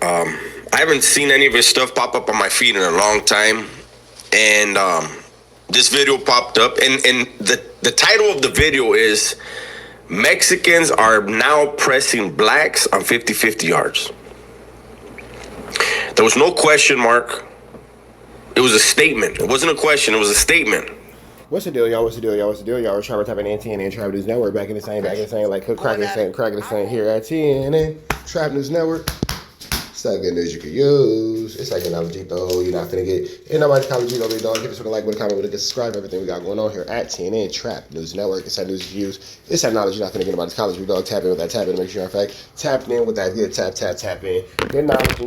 I haven't seen any of his stuff pop up on my feed in a long time, and this video popped up, and the title of the video is Mexicans are now pressing blacks on 50-50 yards. There was no question mark. It was a statement. It wasn't a question. It was a statement. What's the deal, y'all? What's the deal, y'all? What's the deal, y'all? We're trying to type in TNN Trap News Network back in the same, like hook cracking the same here at TNN Trap News Network. It's not good news you can use. It's like an though. You're not finna get in nobody's college, big dog. Hit us with a like, with a comment, with a subscribe. Everything we got going on here at TNN Trap News Network. It's that news you use. It's that knowledge you're not finna get nobody's college, big dog. Tap in with that tap in. Make sure you're in fact tapped in with that good tap in. Good knowledge,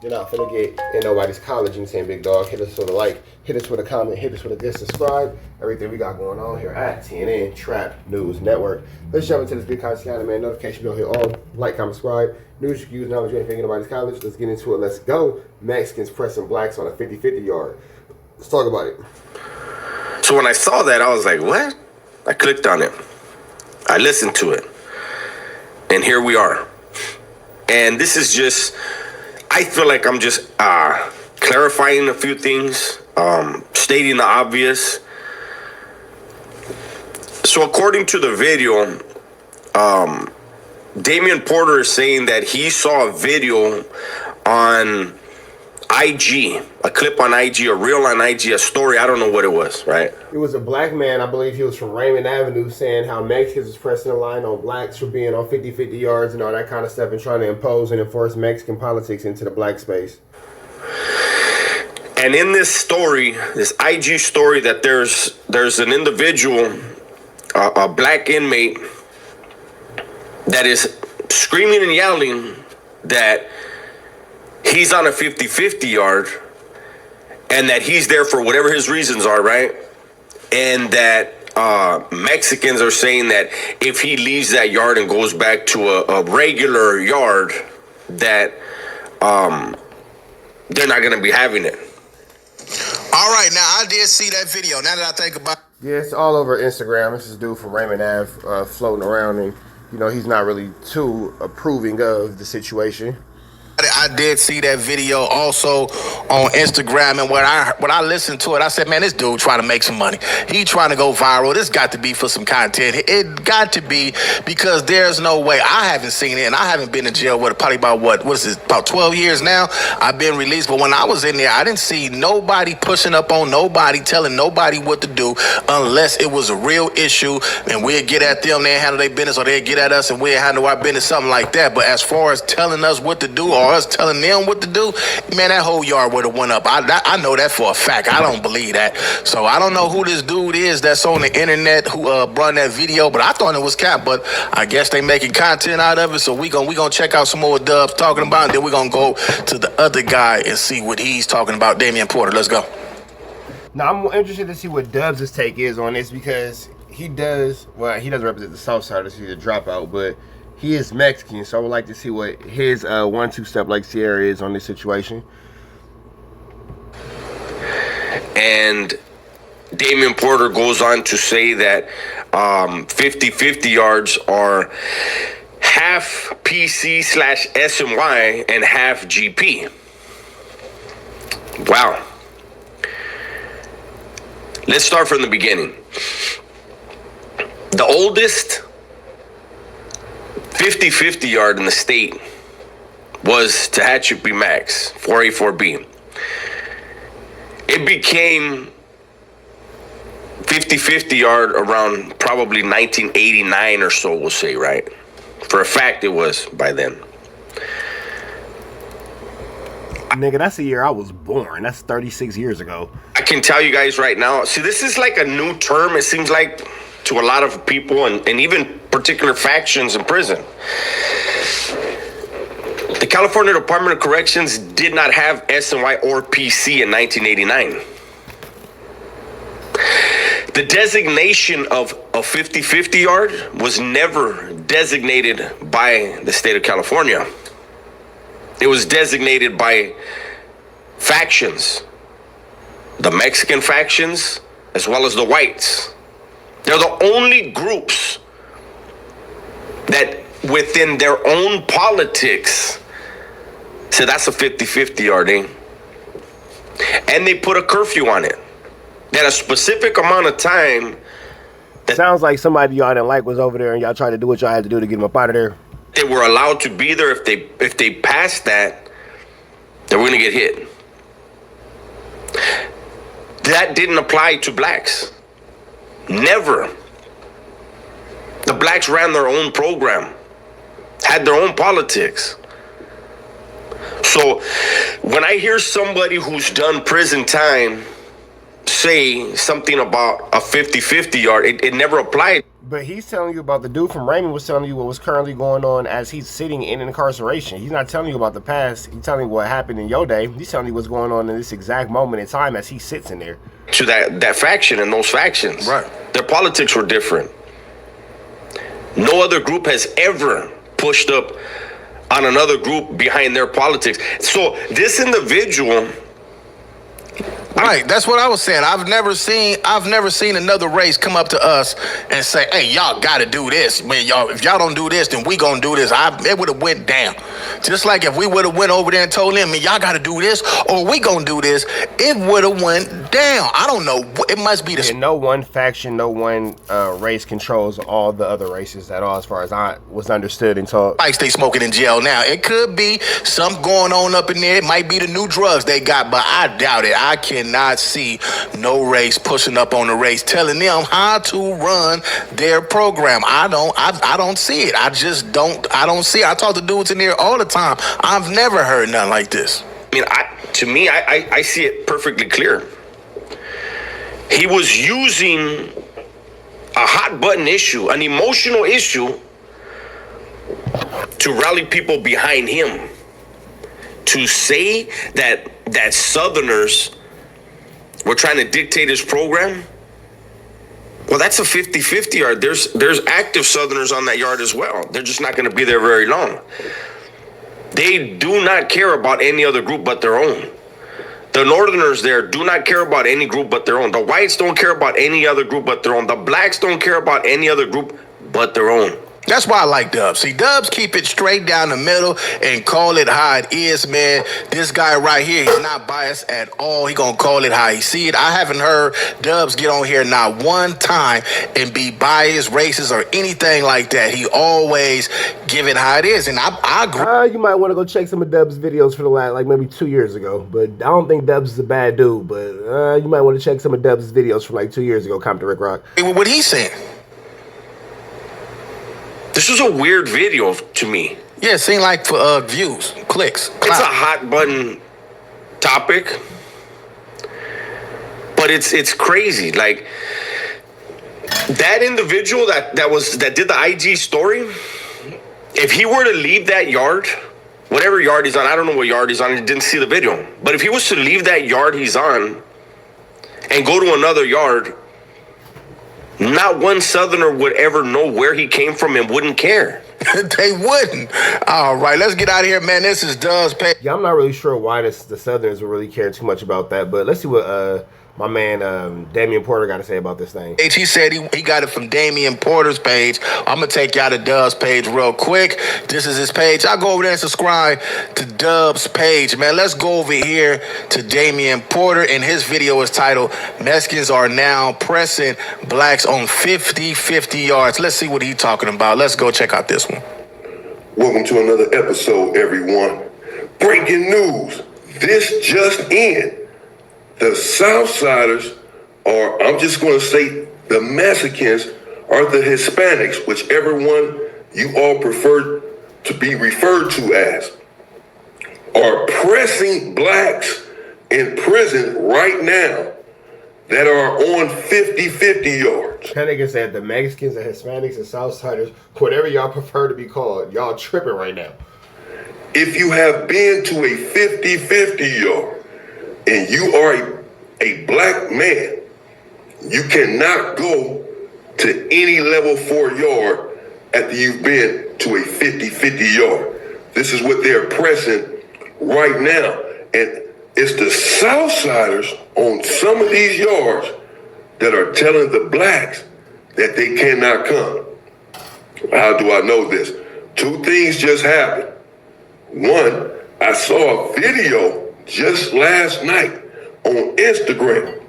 you're not finna get in nobody's college, big dog. Hit us with a like, hit us with a comment, hit us with a good subscribe. Everything we got going on here at TNN Trap News Network. Let's jump into this big content, man. Notification bell here on. Like, comment, subscribe. News you can use, knowledge you ain't thinking nobody's college. Let's get into it. Let's go. Mexicans pressing blacks on a 50-50 yard. Let's talk about it. So when I saw that, I was like, what? I clicked on it. I listened to it. And here we are. And this is just, I feel like I'm just clarifying a few things, stating the obvious. So according to the video, Damian Porter is saying that he saw a video on IG, a clip on IG, a reel on IG, a story. I don't know what it was, right? It was a black man, I believe he was from Raymond Avenue, saying how Mexicans was pressing the line on blacks for being on 50-50 yards and all that kind of stuff and trying to impose and enforce Mexican politics into the black space. And in this story, this IG story, that there's an individual, a black inmate, that is screaming and yelling that he's on a 50-50 yard and that he's there for whatever his reasons are, right? And that Mexicans are saying that if he leaves that yard and goes back to a regular yard, that they're not going to be having it. All right, now I did see that video. Now that I think about it. Yeah, it's all over Instagram. This is a dude from Raymond Ave floating around, and you know, he's not really too approving of the situation. I did see that video also on Instagram, and when I listened to it, I said, man, this dude trying to make some money. He trying to go viral. This got to be for some content. It got to be, because there's no way. I haven't seen it, and I haven't been in jail probably about what is this, about 12 years now. I've been released, but when I was in there, I didn't see nobody pushing up on nobody, telling nobody what to do, unless it was a real issue, and we'd get at them, they'd handle their business, or they'd get at us, and we'd handle our business, something like that. But as far as telling us what to do, or us telling them what to do, man, that whole yard would have went up. I know that for a fact. I don't believe that. So I don't know who this dude is that's on the internet who brought that video, but I thought it was cap. But I guess they making content out of it. So we gonna check out some more Dubs talking about it. Then we gonna go to the other guy and see what he's talking about. Damian Porter, let's go. Now I'm interested to see what Dubs' take is on this, because he doesn't represent the South Side, he's a dropout, but he is Mexican, so I would like to see what his 1-2 step like Sierra is on this situation. And Damian Porter goes on to say that 50-50 yards are half PC/SNY and half GP. Wow. Let's start from the beginning. The oldest 50-50 yard in the state was Tehachapi Max, 4A4B. It became 50-50 yard around probably 1989 or so, we'll say, right? For a fact, it was by then. Nigga, that's the year I was born. That's 36 years ago. I can tell you guys right now, see, this is like a new term, it seems like, to a lot of people, and even particular factions in prison. The California Department of Corrections did not have SNY or PC in 1989. The designation of a 50-50 yard was never designated by the state of California. It was designated by factions, the Mexican factions as well as the whites. They're the only groups that within their own politics So that's a 50-50 yard, eh? And they put a curfew on it. That a specific amount of time. Sounds like somebody y'all didn't like was over there and y'all tried to do what y'all had to do to get them up out of there. They were allowed to be there. If they passed that, they were gonna get hit. That didn't apply to blacks. Never. The blacks ran their own program, had their own politics. So when I hear somebody who's done prison time say something about a 50-50 yard, it never applied. But he's telling you about the dude from Raymond was telling you what was currently going on as he's sitting in incarceration. He's not telling you about the past. He's telling you what happened in your day. He's telling you what's going on in this exact moment in time as he sits in there. To that faction and those factions. Right. Their politics were different. No other group has ever pushed up on another group behind their politics. So this individual... Right, that's what I was saying. I've never seen another race come up to us and say, "Hey, y'all got to do this, man. Y'all, if y'all don't do this, then we gonna do this." It would have went down. Just like if we would have went over there and told them, "Man, y'all got to do this, or we gonna do this," it would have went down. I don't know. It must be the. And no one faction, no one race controls all the other races at all, as far as I was understood and taught. Like they smoking in jail now. It could be something going on up in there. It might be the new drugs they got, but I doubt it. I cannot see no race pushing up on the race, telling them how to run their program. I don't see it. I don't see it. I talk to dudes in there all the time. I've never heard nothing like this. I mean, I see it perfectly clear. He was using a hot button issue, an emotional issue, to rally people behind him. To say that Southerners were trying to dictate his program, well, that's a 50-50 yard. There's active Southerners on that yard as well. They're just not going to be there very long. They do not care about any other group but their own. The Northerners there do not care about any group but their own. The whites don't care about any other group but their own. The blacks don't care about any other group but their own. That's why I like Dubs. See, Dubs keep it straight down the middle and call it how it is, man. This guy right here, he's not biased at all. He gonna call it how he see it. I haven't heard Dubs get on here not one time and be biased, racist, or anything like that. He always give it how it is, and I agree. You might want to go check some of Dubs' videos for the last, like maybe 2 years ago. But I don't think Dubs is a bad dude. But you might want to check some of Dubs' videos from like 2 years ago. Compton Rick Rock. What he's saying. This was a weird video to me. Yeah, it seemed like for views, clicks. It's a hot button topic, but it's crazy. Like that individual that did the IG story, if he were to leave that yard, whatever yard he's on, I don't know what yard he's on, I didn't see the video. But if he was to leave that yard he's on and go to another yard, not one Southerner would ever know where he came from and wouldn't care. They wouldn't. All right, let's get out of here, man. This is Dubs Page. Yeah, I'm not really sure why the Southerners would really care too much about that, but let's see what my man Damian Porter got to say about this thing. He said he got it from Damian Porter's page. I'm going to take y'all to Dubs' page real quick. This is his page. I'll go over there and subscribe to Dubs' page, man. Let's go over here to Damian Porter, and his video is titled, Mexicans Are Now Pressing Blacks on 50-50 Yards. Let's see what he's talking about. Let's go check out this one. Welcome to another episode, everyone. Breaking news. This just in. The Southsiders, or I'm just going to say the Mexicans, or the Hispanics, whichever one you all prefer to be referred to as, are pressing blacks in prison right now that are on 50-50 yards. That nigga said the Mexicans and Hispanics and Southsiders, whatever y'all prefer to be called, y'all tripping right now. If you have been to a 50-50 yard, and you are a black man, you cannot go to any level 4 yard after you've been to a 50-50 yard. This is what they're pressing right now. And it's the Southsiders on some of these yards that are telling the blacks that they cannot come. How do I know this? 2 things just happened. One, I saw a video just last night on Instagram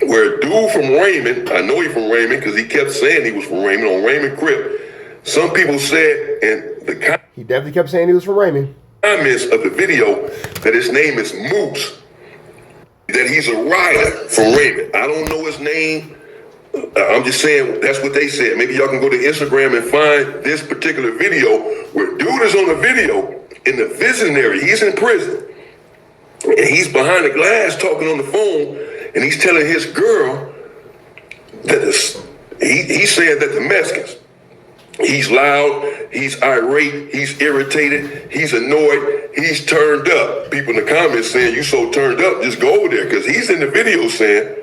where a dude from Raymond, I know he from Raymond because he kept saying he was from Raymond, on Raymond Crip. Some people said, and he definitely kept saying he was from Raymond. Comments of the video that his name is Moose, that he's a rider from Raymond. I don't know his name. I'm just saying that's what they said. Maybe y'all can go to Instagram and find this particular video where dude is on the video in the visionary. He's in prison and he's behind the glass talking on the phone, and he's telling his girl that he's saying that the Mexicans, he's loud, he's irate, he's irritated, he's annoyed, he's turned up. People in the comments saying, you so turned up, just go over there. Because he's in the video saying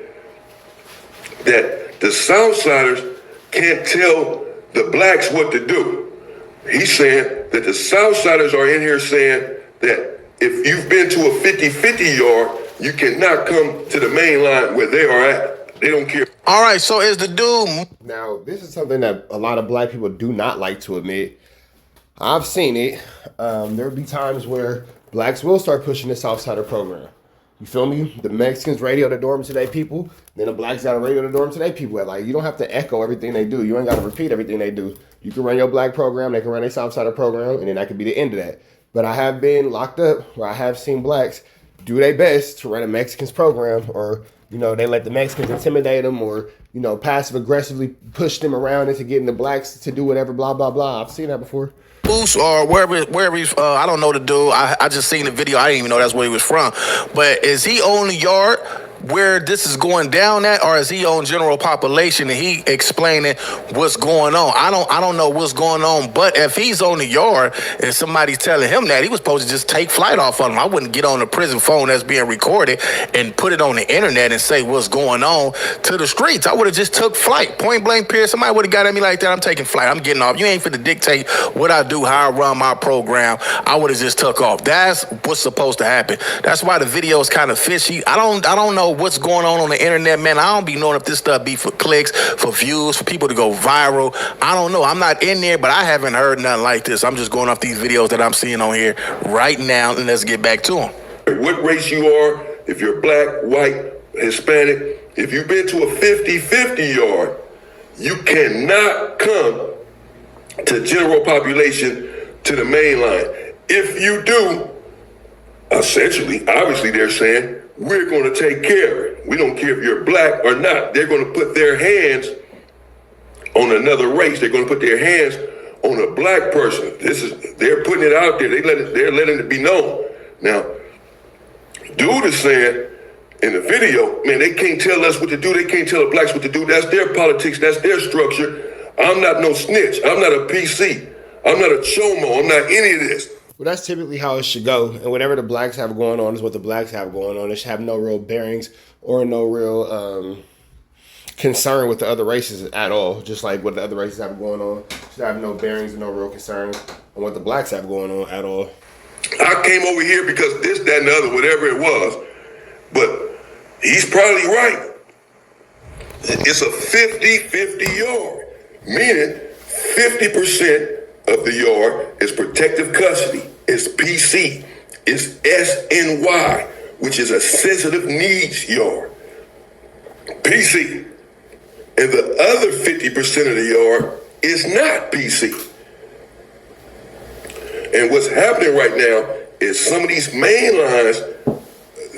that the Southsiders can't tell the blacks what to do. He's saying that the Southsiders are in here saying that if you've been to a 50-50 yard, you cannot come to the main line where they are at. They don't care. All right, so is the dude... Now, this is something that a lot of black people do not like to admit. I've seen it. There'll be times where blacks will start pushing the Southsider program. You feel me? The Mexicans radio the dorm to their people. Then the blacks got to radio the dorm to their people. Like, you don't have to echo everything they do. You ain't got to repeat everything they do. You can run your black program. They can run their Southsider program. And then that could be the end of that. But I have been locked up where I have seen blacks do their best to run a Mexican's program, or, you know, they let the Mexicans intimidate them, or, you know, passive aggressively push them around into getting the blacks to do whatever, blah, blah, blah. I've seen that before. Or wherever he's, I don't know the dude. I just seen the video. I didn't even know that's where he was from. But is he on the yard where this is going down at, or is he on general population and he explaining what's going on? I don't know what's going on. But if he's on the yard and somebody's telling him that, he was supposed to just take flight off of him. I wouldn't get on the prison phone that's being recorded and put it on the internet and say what's going on to the streets. I would have just took flight, point blank period. Somebody would have got at me like that. I'm taking flight. I'm getting off. You ain't finna dictate what I do, how I run my program. I would have just took off. That's what's supposed to happen. That's why the video is kind of fishy. I don't know what's going on the internet, man. I don't be knowing if this stuff be for clicks, for views, for people to go viral. I don't know. I'm not in there, but I haven't heard nothing like this. I'm just going off these videos that I'm seeing on here right now, and let's get back to them. What race you are, if you're black, white, Hispanic, if you've been to a 50-50 yard, you cannot come to general population to the main line. If you do, essentially, obviously they're saying, we're going to take care of it. We don't care if you're black or not. They're going to put their hands on another race. They're going to put their hands on a black person. They're putting it out there. They're letting it be known. Now, dude is saying in the video, man, they can't tell us what to do. They can't tell the blacks what to do. That's their politics. That's their structure. I'm not no snitch. I'm not a PC. I'm not a chomo. I'm not any of this. Well, that's typically how it should go. And whatever the blacks have going on is what the blacks have going on. It should have no real bearings or no real concern with the other races at all. Just like what the other races have going on. It should have no bearings and no real concern on what the blacks have going on at all. I came over here because this, that, and the other, whatever it was. But he's probably right. It's a 50-50 yard, meaning 50% of the yard is protective custody. It's PC. It's SNY, which is a sensitive needs yard. PC. And the other 50% of the yard is not PC. And what's happening right now is some of these main lines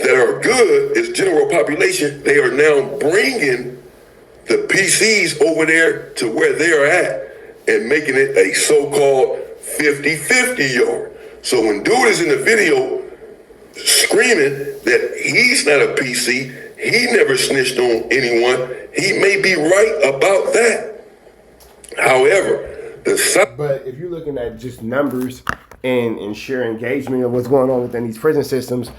that are good is general population. They are now bringing the PCs over there to where they are at and making it a so-called 50-50 yard. So when dude is in the video screaming that he's not a PC, he never snitched on anyone, he may be right about that. However, but if you're looking at just numbers and sheer engagement of what's going on within these prison systems,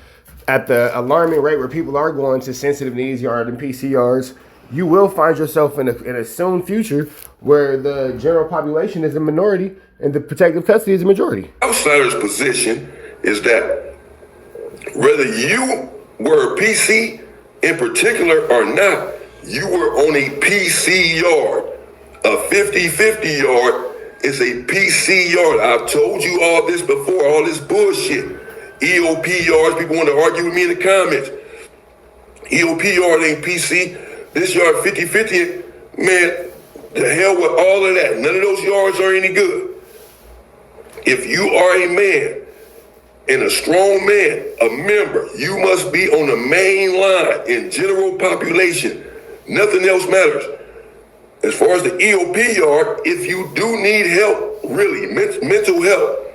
at the alarming rate where people are going to sensitive needs yard and PC yards, you will find yourself in a soon future where the general population is a minority and the protective custody is a majority. Outsider's position is that whether you were a PC in particular or not, you were on a PC yard. A 50-50 yard is a PC yard. I've told you all this before, all this bullshit. EOP yards, people want to argue with me in the comments. EOP yard ain't PC. This yard 50-50, man, the hell with all of that. None of those yards are any good. If you are a man and a strong man, a member, you must be on the main line in general population. Nothing else matters. As far as the EOP yard, if you do need help, really, mental help,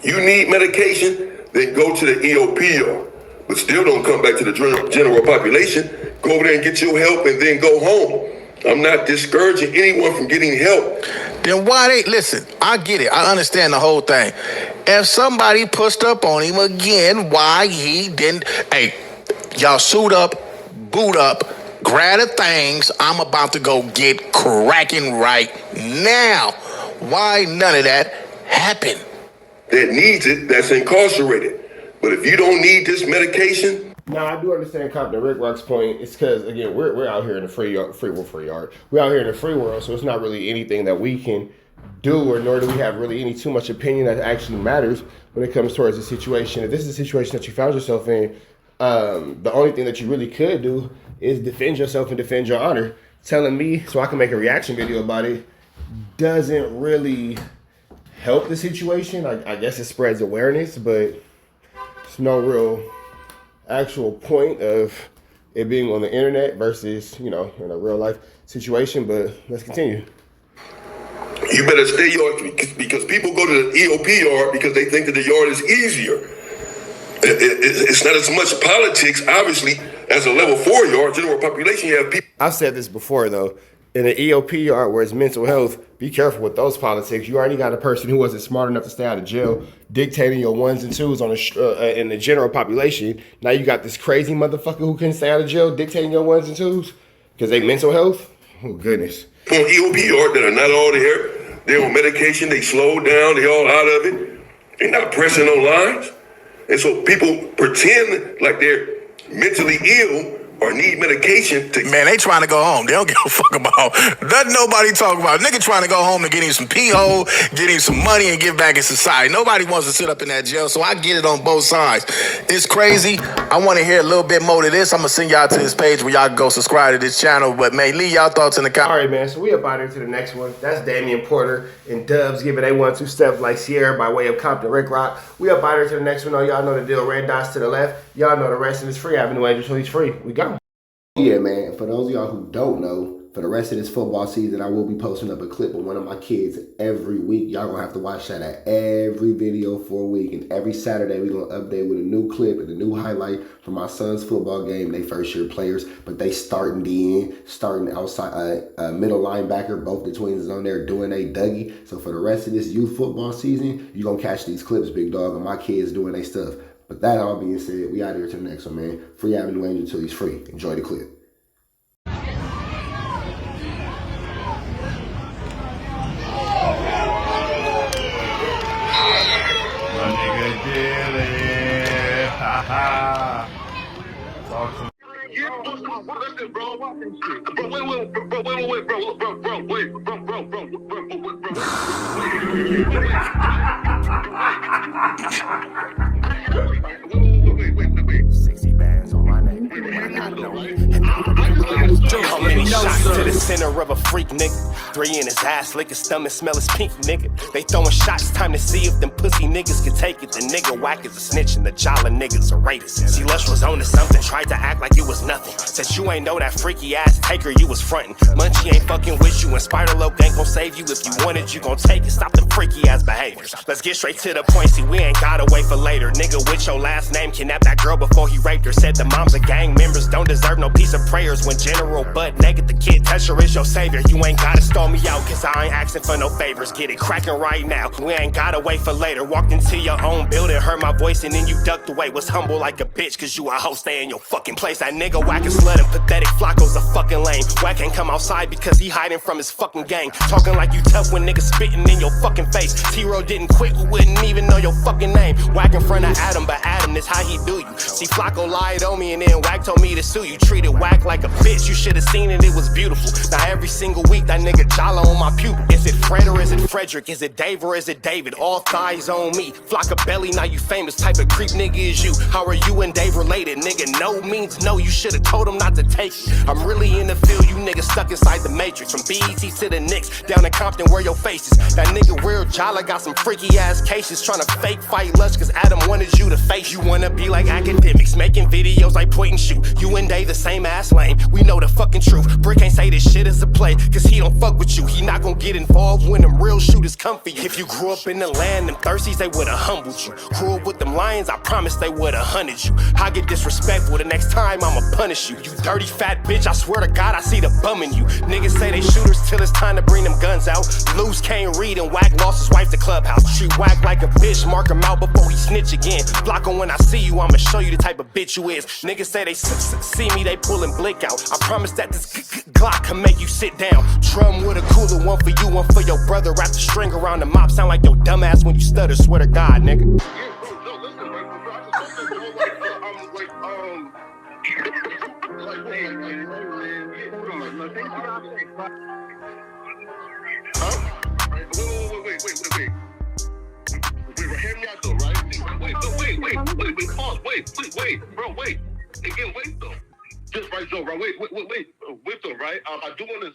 you need medication, then go to the EOP yard. But still don't come back to the general population. Go over there and get your help and then go home. I'm not discouraging anyone from getting help. Then why they, listen, I get it. I understand the whole thing. If somebody pushed up on him again, why he didn't, hey, y'all suit up, boot up, grab the things. I'm about to go get cracking right now. Why none of that happened? That needs it, that's incarcerated. But if you don't need this medication. Now, I do understand Captain Rick Rock's point. It's because, again, we're out here in the free world. We're out here in the free world, so it's not really anything that we can do, or nor do we have really any too much opinion that actually matters when it comes towards the situation. If this is a situation that you found yourself in, the only thing that you really could do is defend yourself and defend your honor. Telling me so I can make a reaction video about it doesn't really help the situation. I guess it spreads awareness, but it's no real actual point of it being on the internet versus, you know, in a real life situation. But let's continue. You better stay yard, because people go to the EOP yard because they think that the yard is easier. It's not as much politics, obviously, as a level 4 yard. General population, you have people. I've said this before, though. In an EOP yard where it's mental health, be careful with those politics. You already got a person who wasn't smart enough to stay out of jail dictating your ones and twos on in the general population. Now you got this crazy motherfucker who couldn't stay out of jail dictating your ones and twos because they mental health. Oh, goodness. On EOP yard that are not all there. They're on medication. They slowed down. They all out of it. They're not pressing on lines. And so people pretend like they're mentally ill or need medication to. Man, they trying to go home. They don't give a fuck about nothing nobody talk about. Nigga trying to go home and get him some P.O., get him some money and get back in society. Nobody wants to sit up in that jail, so I get it on both sides. It's crazy. I want to hear a little bit more to this. I'm going to send y'all to this page where y'all can go subscribe to this channel. But, man, leave y'all thoughts in the comments. All right, man, so we up out here to the next one. That's Damian Porter and Dubs giving a 1-2 step like Sierra by way of Compton Rick Rock. We up out here to the next one. Oh, y'all know the deal. Red dots to the left. Y'all know the rest of it's free. Avenue Angel, so he's free. We go. Yeah, man, for those of y'all who don't know, for the rest of this football season, I will be posting up a clip of one of my kids every week. Y'all gonna have to watch that at every video for a week. And every Saturday, we're gonna update with a new clip and a new highlight from my son's football game. They first year players, but they starting DN, starting outside, middle linebacker. Both the twins is on there doing a Dougie. So for the rest of this youth football season, you're gonna catch these clips, big dog, and my kids doing their stuff. But that all being said, we out here to the next one, man. Free Avenue Angel till he's free. Enjoy the clip. Sexy bands on my name. How many shots to the center of a freak nigga? 3 in his ass, lick his stomach, smell his pink nigga. They throwing shots, time to see if them pussy niggas can take it. The nigga whack is a snitch and the jolly niggas are rapists. See, Lush was on to something, tried to act like it was nothing. Said you ain't know that freaky ass taker you was frontin'. Munchie ain't fucking with you and Spider-Loc ain't gon' save you. If you want it, you gon' take it. Stop the freaky ass behaviors. Let's get straight to the point, see we ain't gotta wait for later. Nigga with your last name kidnapped that girl before he raped her. Said the moms of gang members don't deserve no piece of prayers. When General butt naked, the kid Tesher is your savior. You ain't gotta stall me out, cause I ain't asking for no favors. Get it cracking right now, we ain't gotta wait for later. Walked into your own building, heard my voice and then you ducked away. Was humble like a bitch, cause you a hoe, stay in your fucking place. That nigga whack is slut and pathetic, Flacco's a fucking lame. Whack ain't come outside because he hiding from his fucking gang. Talking like you tough when niggas spitting in your fucking face. T-Row didn't quit, we wouldn't even know your fucking name. Whack in front of Adam, but Adam is how he do you. See, Flacco lied on me and then Whack told me to sue you. Treated Whack like a bitch, you should've seen it, it was beautiful. beautiful. Now every single week that nigga jolly on my pupil. Is it Fred or is it Frederick? Is it Dave or is it David? All thighs on me. Flock of belly, now you famous. Type of creep nigga is you. How are you and Dave related? Nigga, no means no. You should've told him not to take it. I'm really in the field, you niggas stuck inside the matrix. From BET to the Knicks, down in Compton where your face is. That nigga Weird Jolly got some freaky ass cases. Tryna fake fight Lush cause Adam wanted you to face. You wanna be like academics, making videos like point and shoot. You and Dave the same ass lane, we know the fucking truth. Brick ain't say this shit is a play, cause he don't fuck with you. He not gon' get involved when them real shooters come for you. If you grew up in the land, them thirsties, they would've humbled you. Grew up with them lions, I promise they would've hunted you. I get disrespectful, the next time I'ma punish you. You dirty fat bitch, I swear to God I see the bum in you. Niggas say they shooters till it's time to bring them guns out. Loose can't read and Whack lost his wife to Clubhouse. Treat Whack like a bitch, mark him out before he snitch again. Block him when I see you, I'ma show you the type of bitch you is. Niggas say they see me, they pullin' blick out. I promise that this Glock can make you sit down. Drum with a cooler, one for you, one for your brother. Wrap the string around the mop, sound like your dumbass when you stutter. Swear to God, nigga. Hear me out though, right? Wait, bro, wait. Again, wait though. Just right though, right? Wait though, right? I do want to